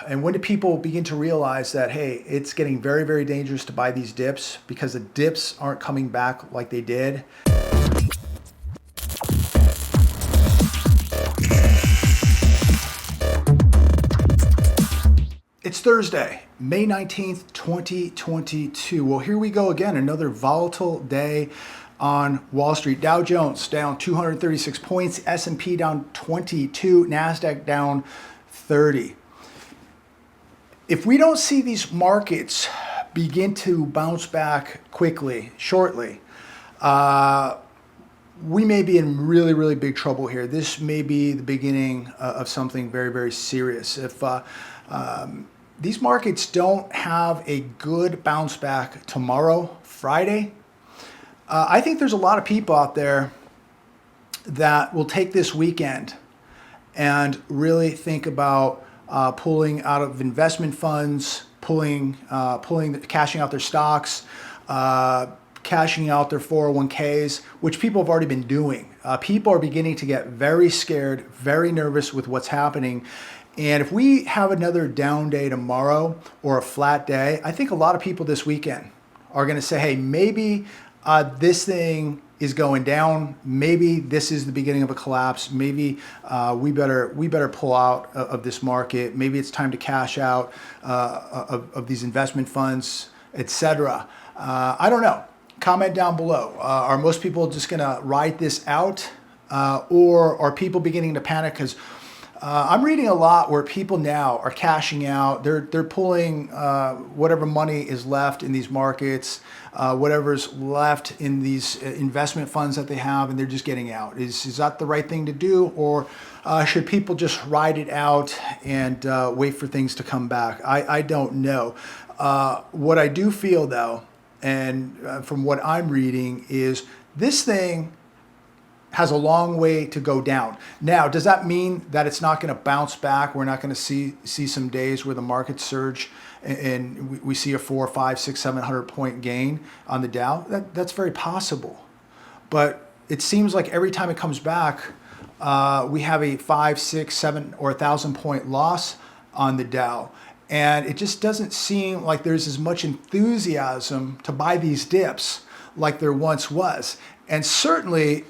And when do people begin to realize that, hey, it's getting very, very dangerous to buy these dips because the dips aren't coming back like they did? It's Thursday, May 19th, 2022. Well, here we go again, another volatile day on Wall Street. Dow Jones down 236 points, S&P down 22, NASDAQ down 30. If we don't see these markets begin to bounce back quickly, shortly, we may be in really, really big trouble here. This may be the beginning of something very, very serious. If these markets don't have a good bounce back tomorrow, Friday, I think there's a lot of people out there that will take this weekend and really think about pulling out of investment funds, cashing out their stocks, cashing out their 401ks, which people have already been doing. People are beginning to get very scared, very nervous with what's happening. And if we have another down day tomorrow or a flat day, I think a lot of people this weekend are going to say, hey, maybe this thing is going down. Maybe this is the beginning of a collapse. Maybe we better pull out of this market. Maybe it's time to cash out of these investment funds, etc. I don't know. Comment down below. Are most people just going to ride this out, or are people beginning to panic? Because I'm reading a lot where people now are cashing out. They're pulling whatever money is left in these markets, whatever's left in these investment funds that they have, and they're just getting out. Is that the right thing to do, or should people just ride it out and wait for things to come back? I don't know. What I do feel though, and from what I'm reading, is this thing has a long way to go down. Now, does that mean that it's not going to bounce back? We're not going to see some days where the market surge and we see a 400, 500, 600, 700 point gain on the Dow? That's very possible. But it seems like every time it comes back, we have a 5, 6, 7, or 1,000 point loss on the Dow. And it just doesn't seem like there's as much enthusiasm to buy these dips like there once was. And certainly,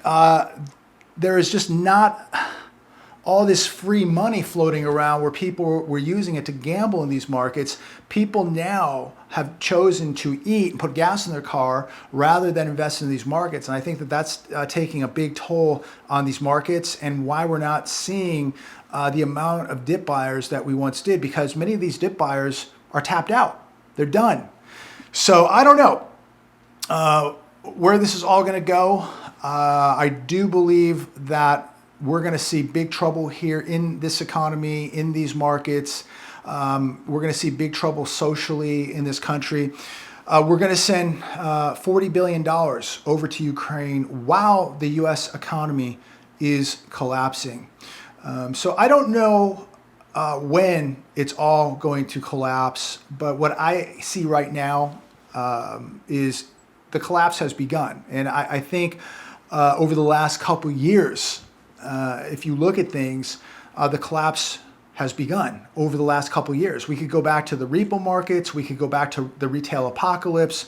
there is just not all this free money floating around where people were using it to gamble in these markets. People now have chosen to eat and put gas in their car rather than invest in these markets. And I think that that's taking a big toll on these markets, and why we're not seeing the amount of dip buyers that we once did, because many of these dip buyers are tapped out. They're done. So I don't know where this is all going to go. I do believe that we're going to see big trouble here in this economy, in these markets. We're going to see big trouble socially in this country. We're going to send $40 billion over to Ukraine while the U.S. economy is collapsing. So I don't know when it's all going to collapse, but what I see right now is the collapse has begun. And I think over the last couple years, if you look at things, the collapse has begun over the last couple years. We could go back to the repo markets. We could go back to the retail apocalypse.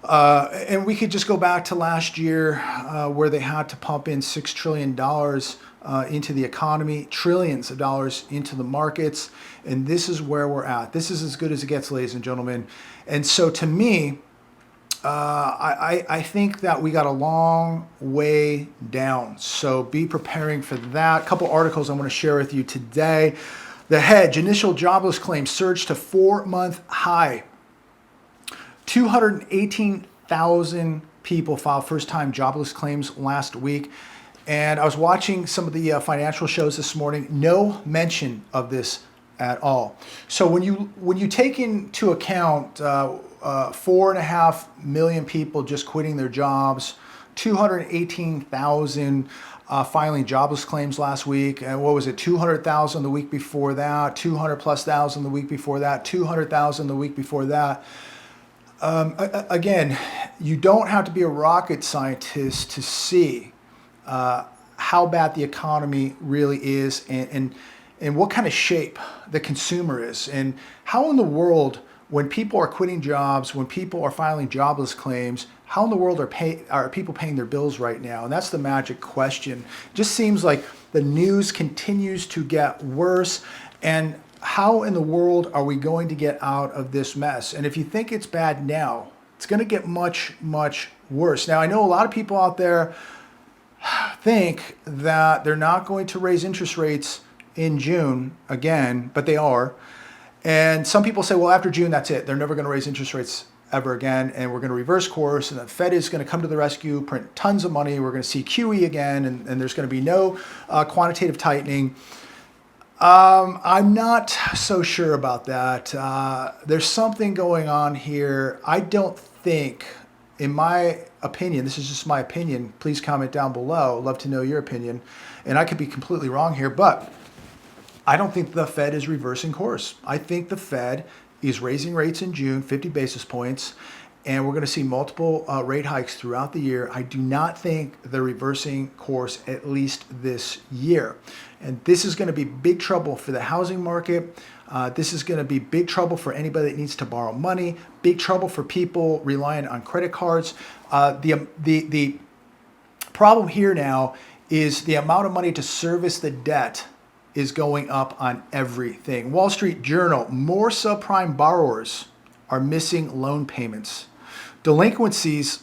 And we could just go back to last year where they had to pump in $6 trillion into the economy, trillions of dollars into the markets. And this is where we're at. This is as good as it gets, ladies and gentlemen. And so to me, I think that we got a long way down. So be preparing for that. A couple articles I want to share with you today. The hedge, initial jobless claims surged to 4-month high. 218,000 people filed first-time jobless claims last week. And I was watching some of the financial shows this morning. No mention of this at all. So when you take into account 4.5 million people just quitting their jobs, 218,000 filing jobless claims last week, and what was it, 200,000 the week before that, 200,000+ the week before that, 200,000 the week before that. Again, you don't have to be a rocket scientist to see how bad the economy really is, and and what kind of shape the consumer is, and how in the world, when people are quitting jobs, when people are filing jobless claims, how in the world are people paying their bills right now? And that's the magic question. It just seems like the news continues to get worse. And how in the world are we going to get out of this mess? And if you think it's bad now, it's going to get much, much worse. Now, I know a lot of people out there think that they're not going to raise interest rates in June again, but they are. And some people say, well, after June, that's it. They're never going to raise interest rates ever again, and we're going to reverse course, and the Fed is going to come to the rescue, print tons of money. We're going to see QE again, and there's going to be no quantitative tightening. I'm not so sure about that. There's something going on here. I don't think, in my opinion, this is just my opinion, please comment down below. I'd love to know your opinion. And I could be completely wrong here, but I don't think the Fed is reversing course. I think the Fed is raising rates in June, 50 basis points, and we're going to see multiple rate hikes throughout the year. I do not think they're reversing course, at least this year. And this is going to be big trouble for the housing market. This is going to be big trouble for anybody that needs to borrow money, big trouble for people relying on credit cards. The problem here now is the amount of money to service the debt is going up on everything. Wall Street Journal, more subprime borrowers are missing loan payments. Delinquencies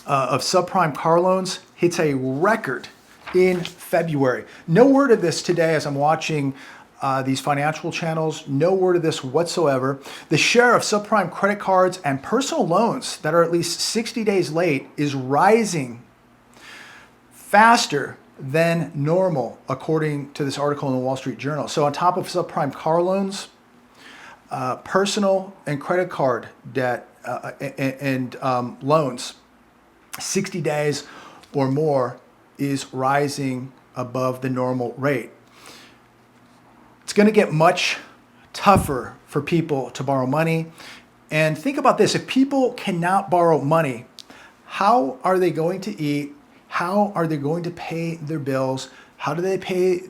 of subprime car loans hits a record in February. No word of this today as I'm watching these financial channels, no word of this whatsoever. The share of subprime credit cards and personal loans that are at least 60 days late is rising faster than normal, according to this article in the Wall Street Journal. So on top of subprime car loans, personal and credit card debt and loans, 60 days or more is rising above the normal rate. It's going to get much tougher for people to borrow money. And think about this, if people cannot borrow money, how are they going to eat? How are they going to pay their bills? How do they pay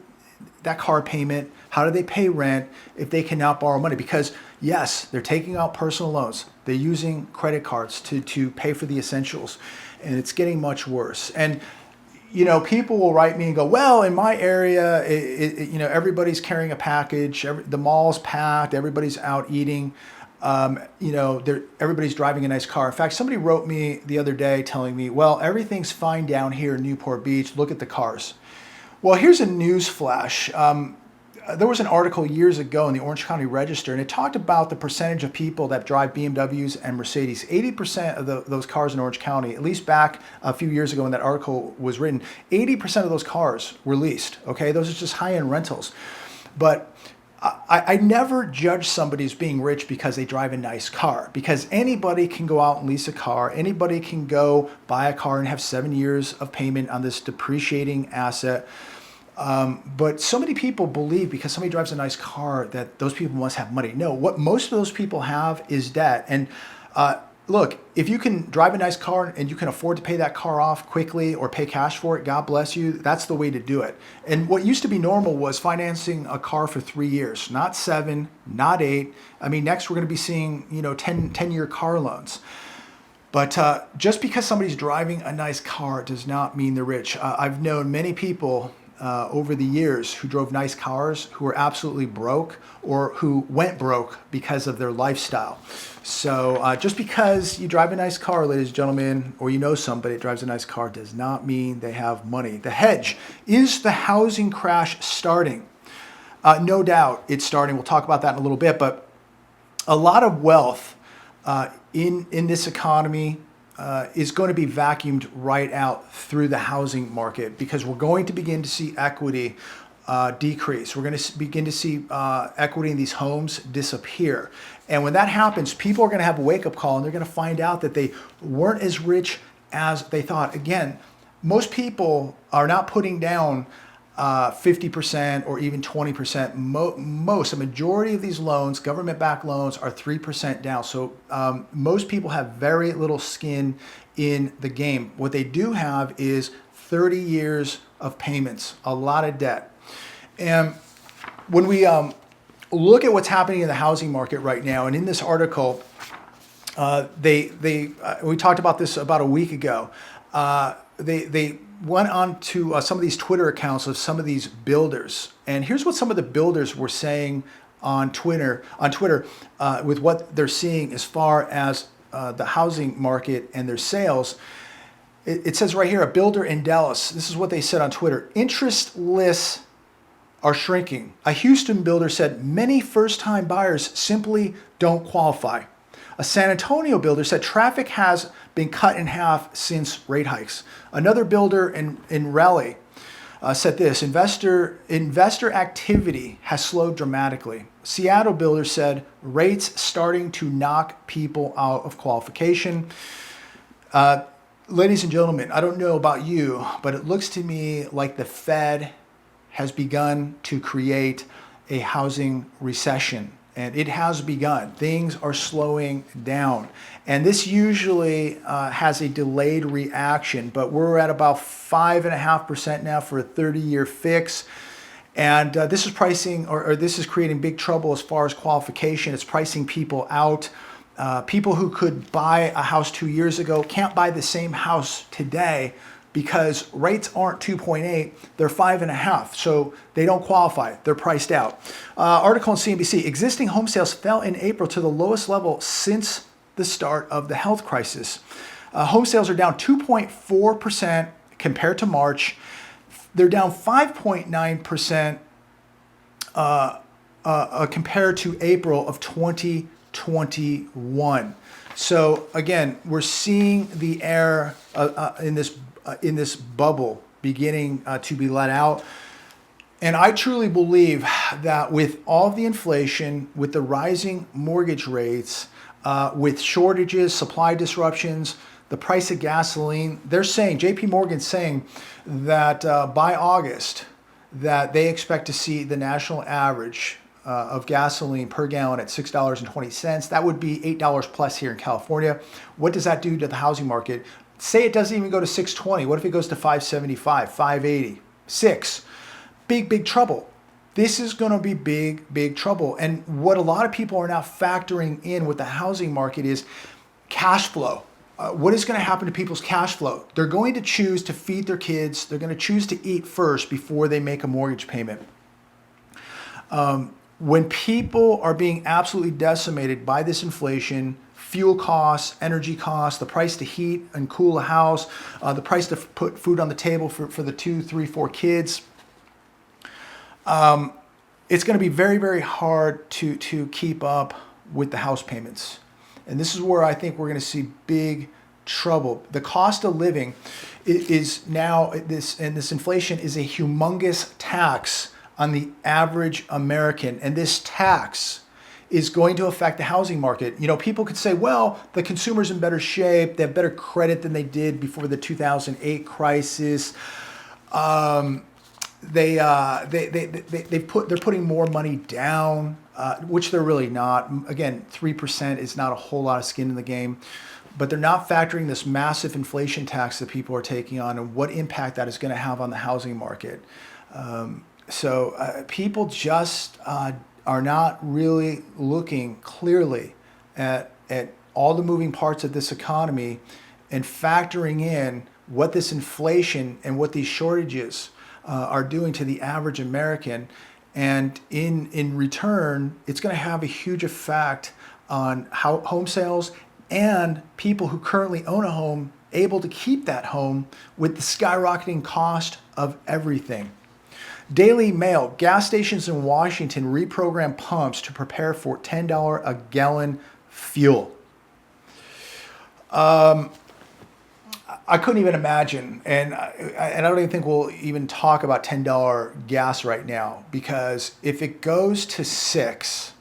that car payment? How do they pay rent if they cannot borrow money? Because yes, they're taking out personal loans. They're using credit cards to pay for the essentials, and it's getting much worse. And you know, people will write me and go, well, in my area, you know, everybody's carrying a package. The mall's packed. Everybody's out eating. You know, everybody's driving a nice car. In fact, somebody wrote me the other day telling me, well, everything's fine down here in Newport Beach. Look at the cars. Well, here's a news flash. There was an article years ago in the Orange County Register, and it talked about the percentage of people that drive BMWs and Mercedes. 80% of those cars in Orange County, at least back a few years ago when that article was written, 80% of those cars were leased. Okay, those are just high-end rentals. But I never judge somebody as being rich because they drive a nice car, because anybody can go out and lease a car. Anybody can go buy a car and have 7 years of payment on this depreciating asset. But so many people believe because somebody drives a nice car that those people must have money. No, what most of those people have is debt. And look, if you can drive a nice car and you can afford to pay that car off quickly or pay cash for it, God bless you, that's the way to do it. And what used to be normal was financing a car for 3 years, not 7, not 8. I mean, next we're going to be seeing, you know, 10-year car loans. But just because somebody's driving a nice car does not mean they're rich. I've known many people over the years who drove nice cars who were absolutely broke or who went broke because of their lifestyle. So just because you drive a nice car, ladies and gentlemen, or you know somebody that drives a nice car does not mean they have money. The hedge, is the housing crash starting? No doubt it's starting. We'll talk about that in a little bit, but a lot of wealth in this economy is going to be vacuumed right out through the housing market because we're going to begin to see equity decrease. We're going to begin to see equity in these homes disappear. And when that happens, people are going to have a wake-up call and they're going to find out that they weren't as rich as they thought. Again, most people are not putting down 50% or even 20%. A majority of these loans, government-backed loans, are 3% down. So most people have very little skin in the game. What they do have is 30 years of payments, a lot of debt. And when we look at what's happening in the housing market right now, and in this article, we talked about this about a week ago. They went on to some of these Twitter accounts of some of these builders, and here's what some of the builders were saying on Twitter with what they're seeing as far as the housing market and their sales. It says right here, a builder in Dallas, this is what they said on Twitter: interest lists are shrinking. A Houston builder said many first-time buyers simply don't qualify. A San Antonio builder said traffic has been cut in half since rate hikes. Another builder in Raleigh said this: investor activity has slowed dramatically. Seattle builder said rates starting to knock people out of qualification. Ladies and gentlemen, I don't know about you, but it looks to me like the Fed has begun to create a housing recession, and it has begun. Things are slowing down, and this usually has a delayed reaction, but we're at about 5.5% now for a 30-year fix. And this is pricing, or this is creating big trouble as far as qualification. It's pricing people out. People who could buy a house 2 years ago can't buy the same house today because rates aren't 2.8, they're 5.5. So they don't qualify, they're priced out. Article on CNBC: existing home sales fell in April to the lowest level since the start of the health crisis. Home sales are down 2.4% compared to March. They're down 5.9% compared to April of 2021. So again, we're seeing the air in this bubble beginning to be let out. And I truly believe that with all of the inflation, with the rising mortgage rates, with shortages, supply disruptions, the price of gasoline, they're saying, JP Morgan's saying that by August, that they expect to see the national average of gasoline per gallon at $6.20. That would be $8 plus here in California. What does that do to the housing market? Say it doesn't even go to $6.20. What if it goes to $5.75, $5.80, $6? Big trouble. This is going to be big trouble. And what a lot of people are now factoring in with the housing market is cash flow. What is going to happen to people's cash flow? They're going to choose to feed their kids. They're going to choose to eat first before they make a mortgage payment. When people are being absolutely decimated by this inflation, fuel costs, energy costs, the price to heat and cool a house, the price to put food on the table for the 2, 3, 4 kids, it's going to be very hard to keep up with the house payments. And this is where I think we're going to see big trouble. The cost of living is now, this inflation is a humongous tax on the average American. And this tax is going to affect the housing market. You know, people could say, well, the consumer's in better shape. They have better credit than they did before the 2008 crisis. They're putting more money down, which they're really not. Again, 3% is not a whole lot of skin in the game, but they're not factoring this massive inflation tax that people are taking on and what impact that is going to have on the housing market. So people just are not really looking clearly at all the moving parts of this economy and factoring in what this inflation and what these shortages are doing to the average American. And in return, it's going to have a huge effect on how home sales and people who currently own a home able to keep that home with the skyrocketing cost of everything. Daily Mail: gas stations in Washington reprogram pumps to prepare for $10 a gallon fuel. I couldn't even imagine, and I don't even think we'll even talk about $10 gas right now, because if it goes to $6,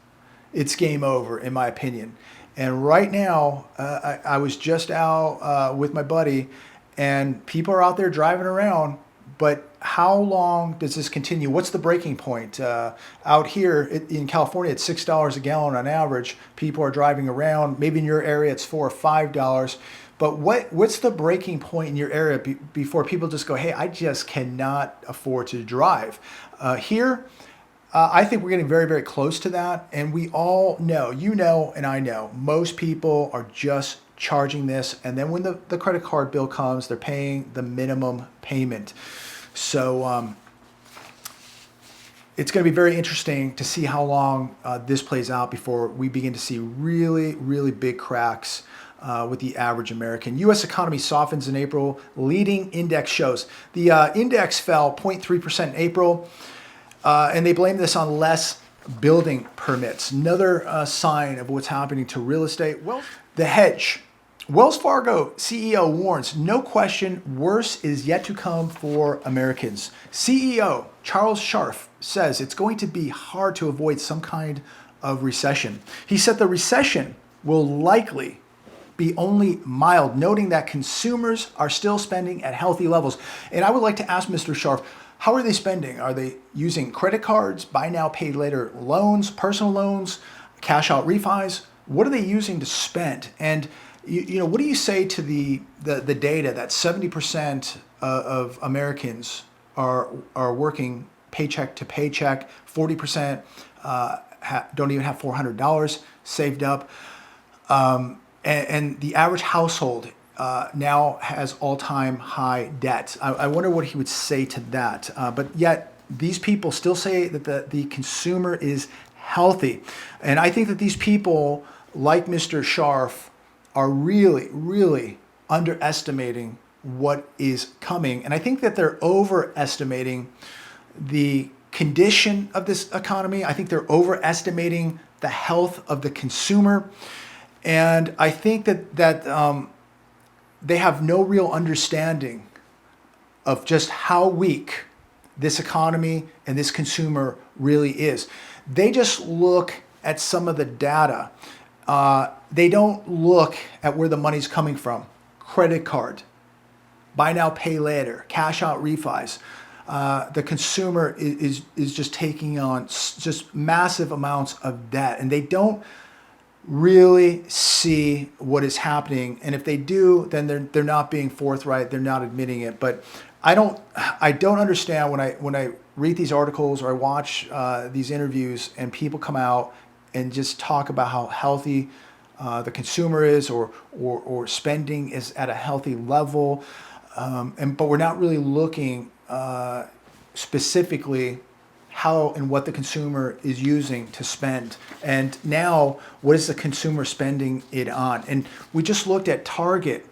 it's game over, in my opinion. And right now, I was just out with my buddy, and people are out there driving around, but how long does this continue? What's the breaking point? Out here in California, it's $6 a gallon on average. People are driving around. Maybe in your area, it's $4 or $5. But what's the breaking point in your area before people just go, hey, I just cannot afford to drive? Here, I think we're getting very, very close to that. And we all know, you know, and I know, most people are just charging this. And then when the credit card bill comes, they're paying the minimum payment. So it's going to be very interesting to see how long this plays out before we begin to see really, really big cracks with the average American. U.S. economy softens in April. Leading index shows. The index fell 0.3% in April, and they blame this on less building permits. Another sign of what's happening to real estate. Well, the hedge. Wells Fargo CEO warns, no question, worse is yet to come for Americans. CEO Charles Scharf says it's going to be hard to avoid some kind of recession. He said the recession will likely be only mild, noting that consumers are still spending at healthy levels. And I would like to ask Mr. Scharf, how are they spending? Are they using credit cards, buy now, pay later loans, personal loans, cash out refis? What are they using to spend? And you know, what do you say to the data that 70% of Americans are working paycheck to paycheck, 40% don't even have $400 saved up, and the average household now has all-time high debt. I wonder what he would say to that. But yet these people still say that the consumer is healthy, and I think that these people, like Mr. Scharf, are really, really underestimating what is coming. And I think that they're overestimating the condition of this economy. I think they're overestimating the health of the consumer. And I think that they have no real understanding of just how weak this economy and this consumer really is. They just look at some of the data. They don't look at where the money's coming from. Credit card, buy now, pay later, cash out refis. The consumer is just taking on just massive amounts of debt, and they don't really see what is happening. And if they do, then they're not being forthright. They're not admitting it. But I don't understand when I read these articles or I watch these interviews and people come out and just talk about how healthy the consumer is or spending is at a healthy level. But we're not really looking specifically how and what the consumer is using to spend. And now, what is the consumer spending it on? And we just looked at Target,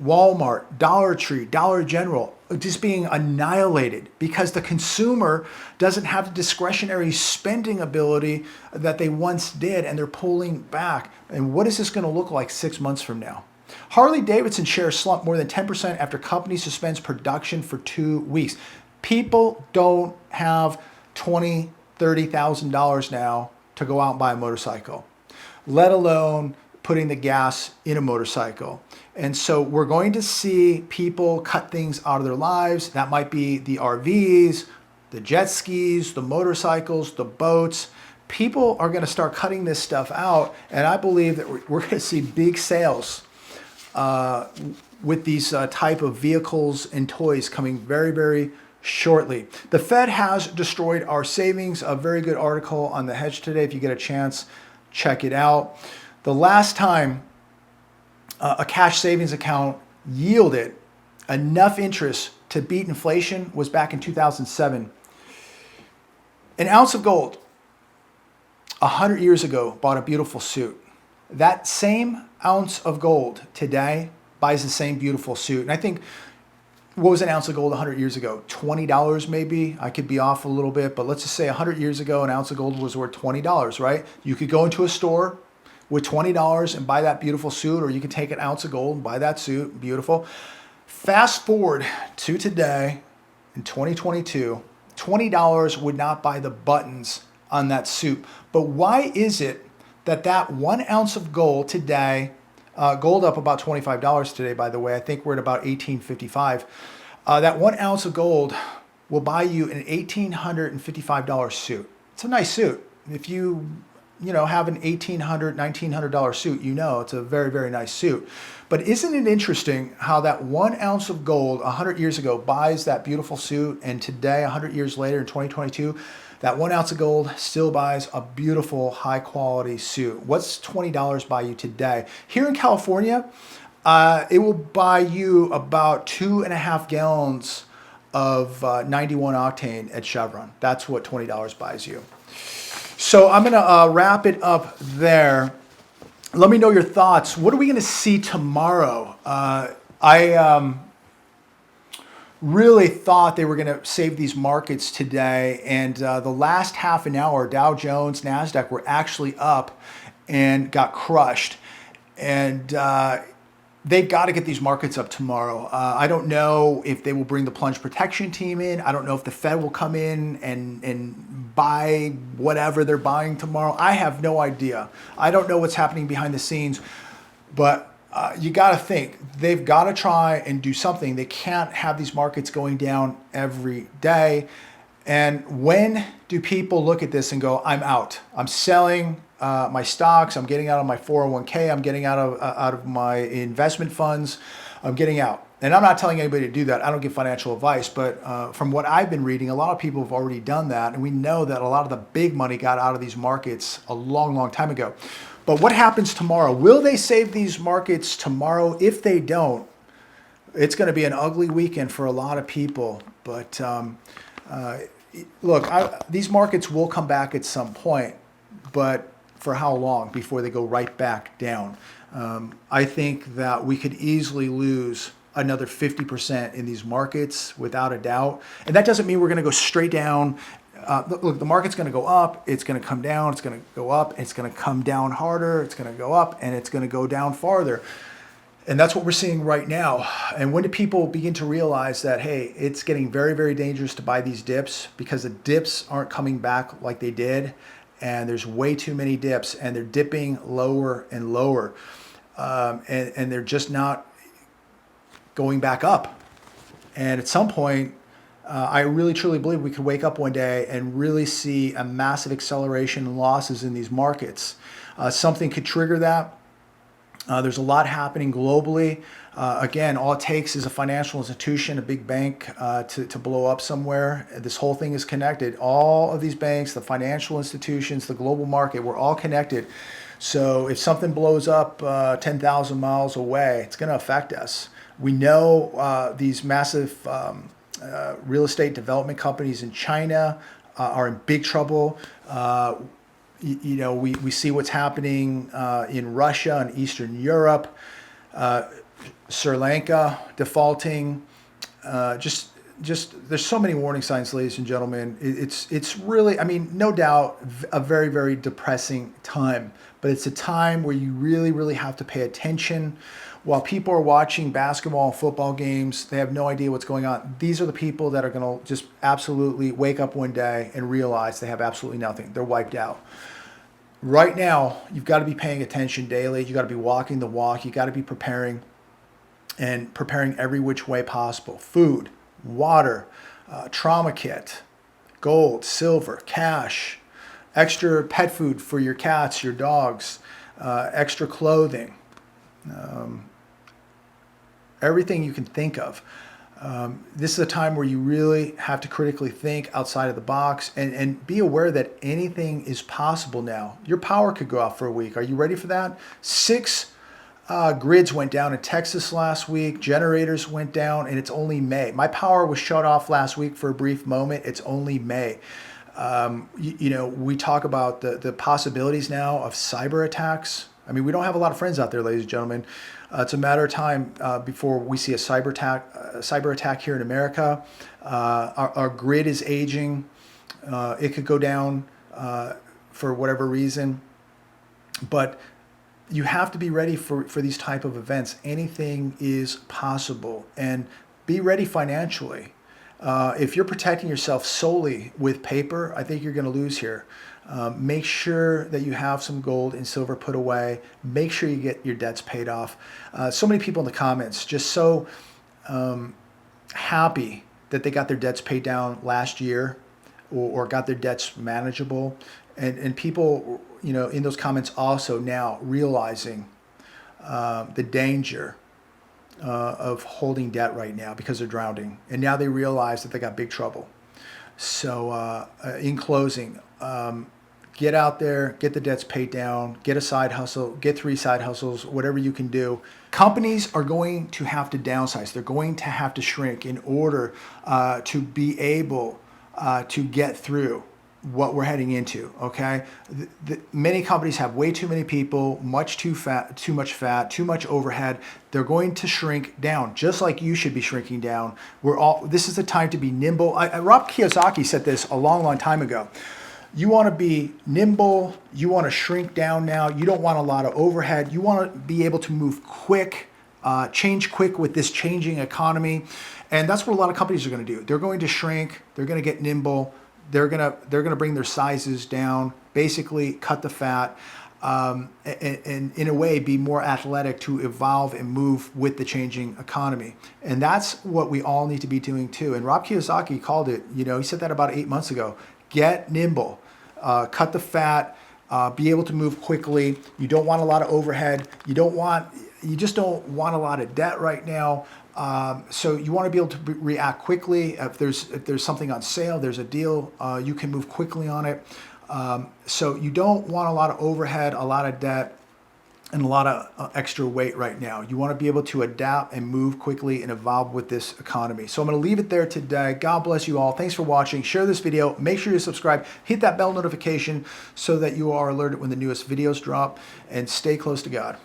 Walmart, Dollar Tree, Dollar General, just being annihilated because the consumer doesn't have the discretionary spending ability that they once did, and they're pulling back. And what is this going to look like 6 months from now? Harley-Davidson shares slumped more than 10% after company suspends production for 2 weeks. People don't have $20,000, $30,000 now to go out and buy a motorcycle, let alone putting the gas in a motorcycle. And so we're going to see people cut things out of their lives. That might be the RVs, the jet skis, the motorcycles, the boats. People are going to start cutting this stuff out. And I believe that we're going to see big sales with these type of vehicles and toys coming very, very shortly. The Fed has destroyed our savings. A very good article on the hedge today. If you get a chance, check it out. The last time a cash savings account yielded enough interest to beat inflation was back in 2007. An ounce of gold 100 years ago bought a beautiful suit. That same ounce of gold today buys the same beautiful suit. And I think, what was an ounce of gold 100 years ago? $20 maybe? I could be off a little bit, but let's just say 100 years ago, an ounce of gold was worth $20, right? You could go into a store with $20 and buy that beautiful suit, or you could take an ounce of gold and buy that suit, beautiful. Fast forward to today, in 2022, $20 would not buy the buttons on that suit. But why is it that 1 ounce of gold today, gold up about $25 today, by the way, I think we're at about $18.55, that 1 ounce of gold will buy you an $1,855 suit. It's a nice suit. If you have an $1,800, $1,900 suit, it's a very, very nice suit. But isn't it interesting how that 1 ounce of gold 100 years ago buys that beautiful suit, and today, 100 years later in 2022, That 1 ounce of gold still buys a beautiful, high quality suit. What's $20 buy you today? Here in California, it will buy you about 2.5 gallons of 91 octane at Chevron. That's what $20 buys you. So I'm going to wrap it up there. Let me know your thoughts. What are we going to see tomorrow? I really thought they were going to save these markets today. And the last half an hour, Dow Jones, NASDAQ were actually up and got crushed. And they've got to get these markets up tomorrow. I don't know if they will bring the plunge protection team in. I don't know if the Fed will come in and buy whatever they're buying tomorrow. I have no idea. I don't know what's happening behind the scenes, but you got to think they've got to try and do something. They can't have these markets going down every day. And when do people look at this and go, I'm out, I'm selling my stocks, I'm getting out of my 401k, I'm getting out of my investment funds, I'm getting out? And I'm not telling anybody to do that. I don't give financial advice, but from what I've been reading, a lot of people have already done that. And we know that a lot of the big money got out of these markets a long, long time ago. But what happens tomorrow? Will they save these markets tomorrow? If they don't, it's going to be an ugly weekend for a lot of people. But look, these markets will come back at some point, but for how long before they go right back down? I think that we could easily lose another 50% in these markets without a doubt. And that doesn't mean we're going to go straight down. Look, the market's going to go up, it's going to come down, it's going to go up, it's going to come down harder, it's going to go up, and it's going to go down farther. And that's what we're seeing right now. And when do people begin to realize that, hey, it's getting very, very dangerous to buy these dips because the dips aren't coming back like they did, and there's way too many dips, and they're dipping lower and lower, and they're just not going back up. And at some point, I really truly believe we could wake up one day and really see a massive acceleration in losses in these markets. Something could trigger that. There's a lot happening globally. Again, all it takes is a financial institution, a big bank to blow up somewhere. This whole thing is connected. All of these banks, the financial institutions, the global market, we're all connected. So if something blows up 10,000 miles away, it's going to affect us. We know these massive real estate development companies in China are in big trouble. You know, we see what's happening in Russia and Eastern Europe, Sri Lanka defaulting. Just there's so many warning signs, ladies and gentlemen. It's really, I mean, no doubt a very, very depressing time, but it's a time where you really, really have to pay attention. While people are watching basketball and football games, they have no idea what's going on. These are the people that are going to just absolutely wake up one day and realize they have absolutely nothing. They're wiped out. Right now, you've got to be paying attention daily. You got to be walking the walk. You got to be preparing and preparing every which way possible. Food, water, trauma kit, gold, silver, cash, extra pet food for your cats, your dogs, extra clothing. Everything you can think of. This is a time where you really have to critically think outside of the box and be aware that anything is possible now. Your power could go out for a week. Are you ready for that? 6 grids went down in Texas last week. Generators went down, and it's only May. My power was shut off last week for a brief moment. It's only May. You know, we talk about the possibilities now of cyber attacks. I mean, we don't have a lot of friends out there, ladies and gentlemen. It's a matter of time before we see a cyber attack here in America. Our grid is aging. It could go down for whatever reason. But you have to be ready for these type of events. Anything is possible. And be ready financially. If you're protecting yourself solely with paper, I think you're going to lose here. Make sure that you have some gold and silver put away. Make sure you get your debts paid off. So many people in the comments just so happy that they got their debts paid down last year or got their debts manageable. And people, you know, in those comments also now realizing the danger of holding debt right now because they're drowning. And now they realize that they got big trouble. So in closing, get out there, get the debts paid down, get a side hustle, get 3 side hustles, whatever you can do. Companies are going to have to downsize. They're going to have to shrink in order to be able to get through what we're heading into. Okay, many companies have way too many people, too much fat, too much overhead. They're going to shrink down, just like you should be shrinking down. This is the time to be nimble. Rob Kiyosaki said this a long time ago. You want to be nimble. You want to shrink down now. You don't want a lot of overhead. You want to be able to move quick, change quick with this changing economy. And that's what a lot of companies are going to do. They're going to shrink. They're going to get nimble. They're gonna bring their sizes down, basically cut the fat, and in a way be more athletic to evolve and move with the changing economy. And that's what we all need to be doing too. And Rob Kiyosaki called it, he said that about 8 months ago. Get nimble, cut the fat, be able to move quickly. You don't want a lot of overhead. You just don't want a lot of debt right now. So you want to be able to react quickly. If there's something on sale, there's a deal, you can move quickly on it. So you don't want a lot of overhead, a lot of debt, and a lot of extra weight right now. You want to be able to adapt and move quickly and evolve with this economy. So I'm going to leave it there today. God bless you all. Thanks for watching. Share this video. Make sure you subscribe. Hit that bell notification so that you are alerted when the newest videos drop. And stay close to God.